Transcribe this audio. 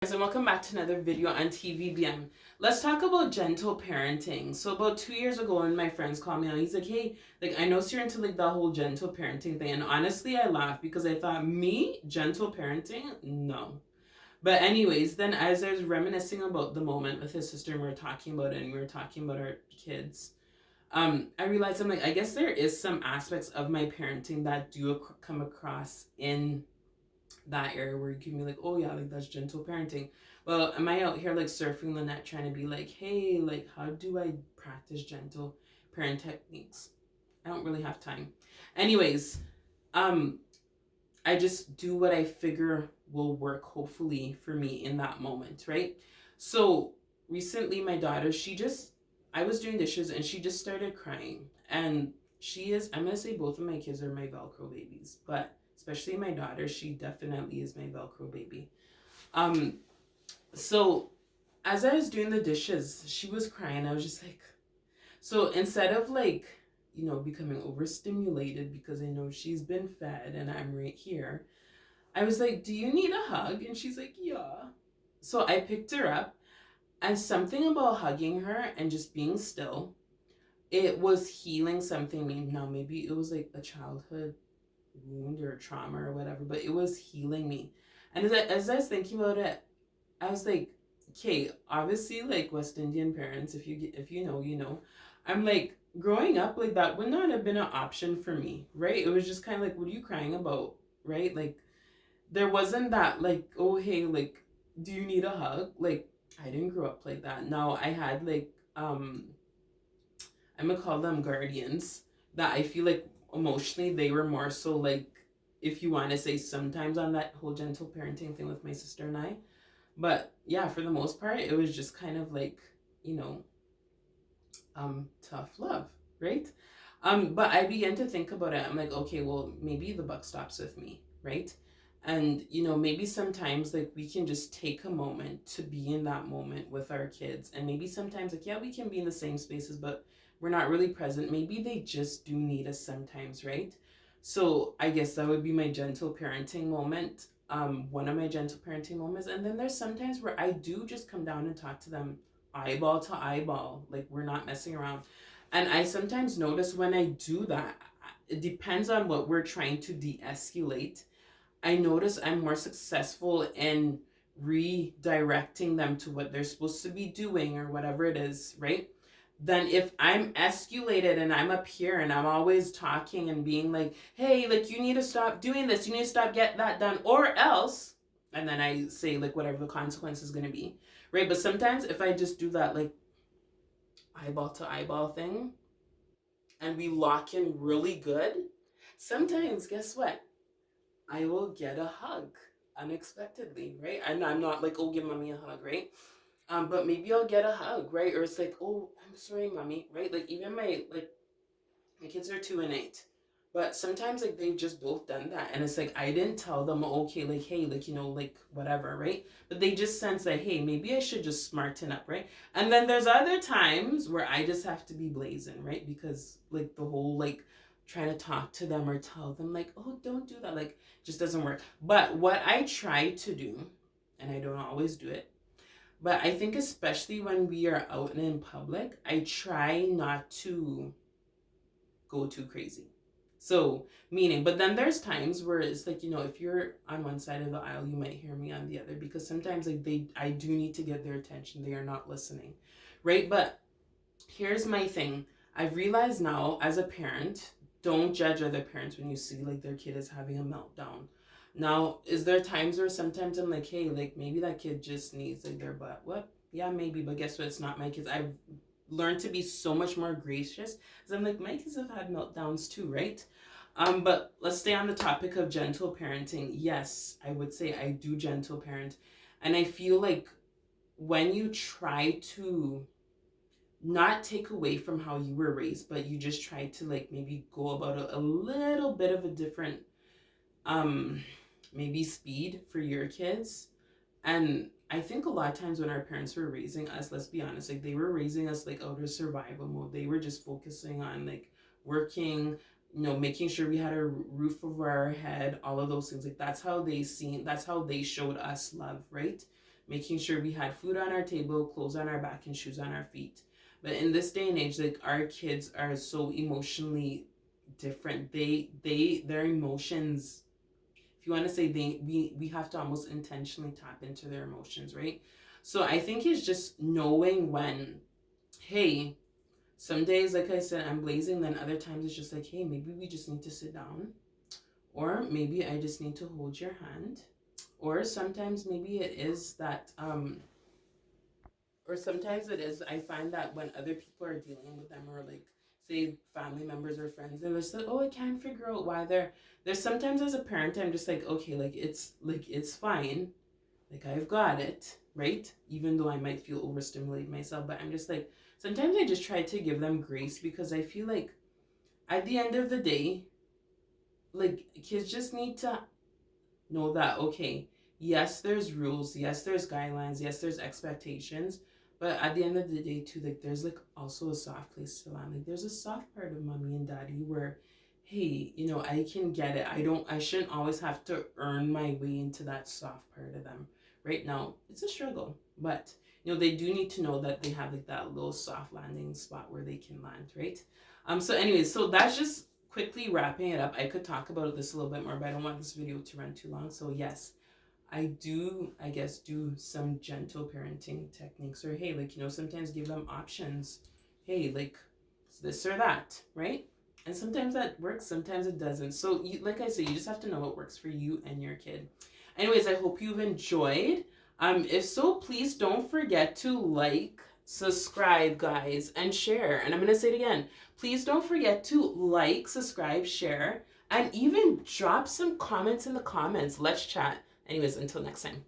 Guys, and welcome back to another video on TVBM. Let's talk about gentle parenting. So about 2 years ago when my friends called me out, he's like, hey, like I know you're into like that whole gentle parenting thing. And honestly, I laughed because I thought, me, gentle parenting? No. But anyways, then as I was reminiscing about the moment with his sister and we were talking about it and we were talking about our kids, I realized I'm like, I guess there is some aspects of my parenting that do come across in that area where you can be like, oh yeah, like that's gentle parenting. Well, am I out here like surfing the net trying to be like, hey, like how do I practice gentle parent techniques? I don't really have time. Anyways, um, I just do what I figure will work hopefully for me in that moment, right? So recently my daughter, I was doing dishes and she just started crying. And I'm gonna say both of my kids are my Velcro babies, but especially my daughter, she definitely is my Velcro baby. Um, so as I was doing the dishes, she was crying. I was just like, so instead of like, becoming overstimulated because I know she's been fed and I'm right here, I was like, do you need a hug? And she's like, yeah. So I picked her up, and something about hugging her and just being still, it was healing something. Now, maybe it was like a childhood wound or trauma or whatever, but it was healing me. And as I was thinking about it, I was like, okay, obviously, like West Indian parents, if you know, you know. I'm like, growing up like that would not have been an option for me, right? It was just kind of like, what are you crying about, right? Like, there wasn't that like, oh hey, like, do you need a hug? Like, I didn't grow up like that. Now I had like, I'm gonna call them guardians, that I feel like emotionally they were more so like, if you want to say, sometimes on that whole gentle parenting thing with my sister and I. But yeah, for the most part, it was just kind of like, you know, tough love, right? But I began to think about it. I'm like, okay, well, maybe the buck stops with me, right? And maybe sometimes like we can just take a moment to be in that moment with our kids. And maybe sometimes like, yeah, we can be in the same spaces, but we're not really present. Maybe they just do need us sometimes, right? So I guess that would be my gentle parenting moment. One of my gentle parenting moments. And then there's sometimes where I do just come down and talk to them eyeball to eyeball, like we're not messing around. And I sometimes notice when I do that, it depends on what we're trying to de-escalate. I notice I'm more successful in redirecting them to what they're supposed to be doing or whatever it is, right? Than if I'm escalated and I'm up here and I'm always talking and being like, hey, like you need to stop doing this, you need to stop, get that done, or else, and then I say like whatever the consequence is gonna be, right? But sometimes if I just do that like eyeball to eyeball thing and we lock in really good, sometimes guess what? I will get a hug unexpectedly, right? And I'm not like, oh, give mommy a hug, right? But maybe I'll get a hug, right? Or it's like, oh, I'm sorry, mommy, right? Like even my kids are 2 and 8, but sometimes like they've just both done that, and it's like I didn't tell them, okay, like hey, like like whatever, right? But they just sense that hey, maybe I should just smarten up, right? And then there's other times where I just have to be blazing, right? Because like the whole like trying to talk to them or tell them like, oh, don't do that, like just doesn't work. But what I try to do, and I don't always do it, but I think especially when we are out and in public, I try not to go too crazy. So, meaning, but then there's times where it's like, if you're on one side of the aisle, you might hear me on the other, because sometimes like I do need to get their attention. They are not listening, right? But here's my thing. I've realized now as a parent, don't judge other parents when you see like their kid is having a meltdown. Now, is there times where sometimes I'm like, hey, like maybe that kid just needs like their butt? What? Yeah, maybe, but guess what? It's not my kids. I've learned to be so much more gracious because I'm like, my kids have had meltdowns too, right? But let's stay on the topic of gentle parenting. Yes, I would say I do gentle parent. And I feel like when you try to not take away from how you were raised, but you just try to like maybe go about a little bit of a different um maybe speed for your kids. And I think a lot of times when our parents were raising us, let's be honest, like they were raising us like out of survival mode. They were just focusing on like working, making sure we had a roof over our head, all of those things. Like that's how they showed us love, right? making sure we had food on our table, clothes on our back, and shoes on our feet. But in this day and age, like, our kids are so emotionally different. Their emotions, if you want to say, we have to almost intentionally tap into their emotions, right? So I think it's just knowing when, hey, some days, like I said, I'm blazing, then other times it's just like, hey, maybe we just need to sit down, or maybe I just need to hold your hand, or sometimes maybe it is that or sometimes it is, I find that when other people are dealing with them, or like, say, family members or friends, they're just like, oh, I can't figure out why there's sometimes, as a parent, I'm just like, okay, like it's fine, like I've got it, right? Even though I might feel overstimulated myself, but I'm just like, sometimes I just try to give them grace, because I feel like at the end of the day, like, kids just need to know that, okay, yes, there's rules, yes, there's guidelines, yes, there's expectations, but at the end of the day too, like, there's like also a soft place to land. Like, there's a soft part of mommy and daddy where, hey, I can get it. I shouldn't always have to earn my way into that soft part of them. Right now it's a struggle, but they do need to know that they have like that little soft landing spot where they can land, right? So anyways, so that's just quickly wrapping it up. I could talk about this a little bit more, but I don't want this video to run too long. So yes, I do, I guess, do some gentle parenting techniques, or hey, like, sometimes give them options. Hey, like, this or that, right? And sometimes that works, sometimes it doesn't. So, like I say, you just have to know what works for you and your kid. Anyways, I hope you've enjoyed. If so, please don't forget to like, subscribe, guys, and share. And I'm gonna say it again. Please don't forget to like, subscribe, share, and even drop some comments in the comments. Let's chat. Anyways, until next time.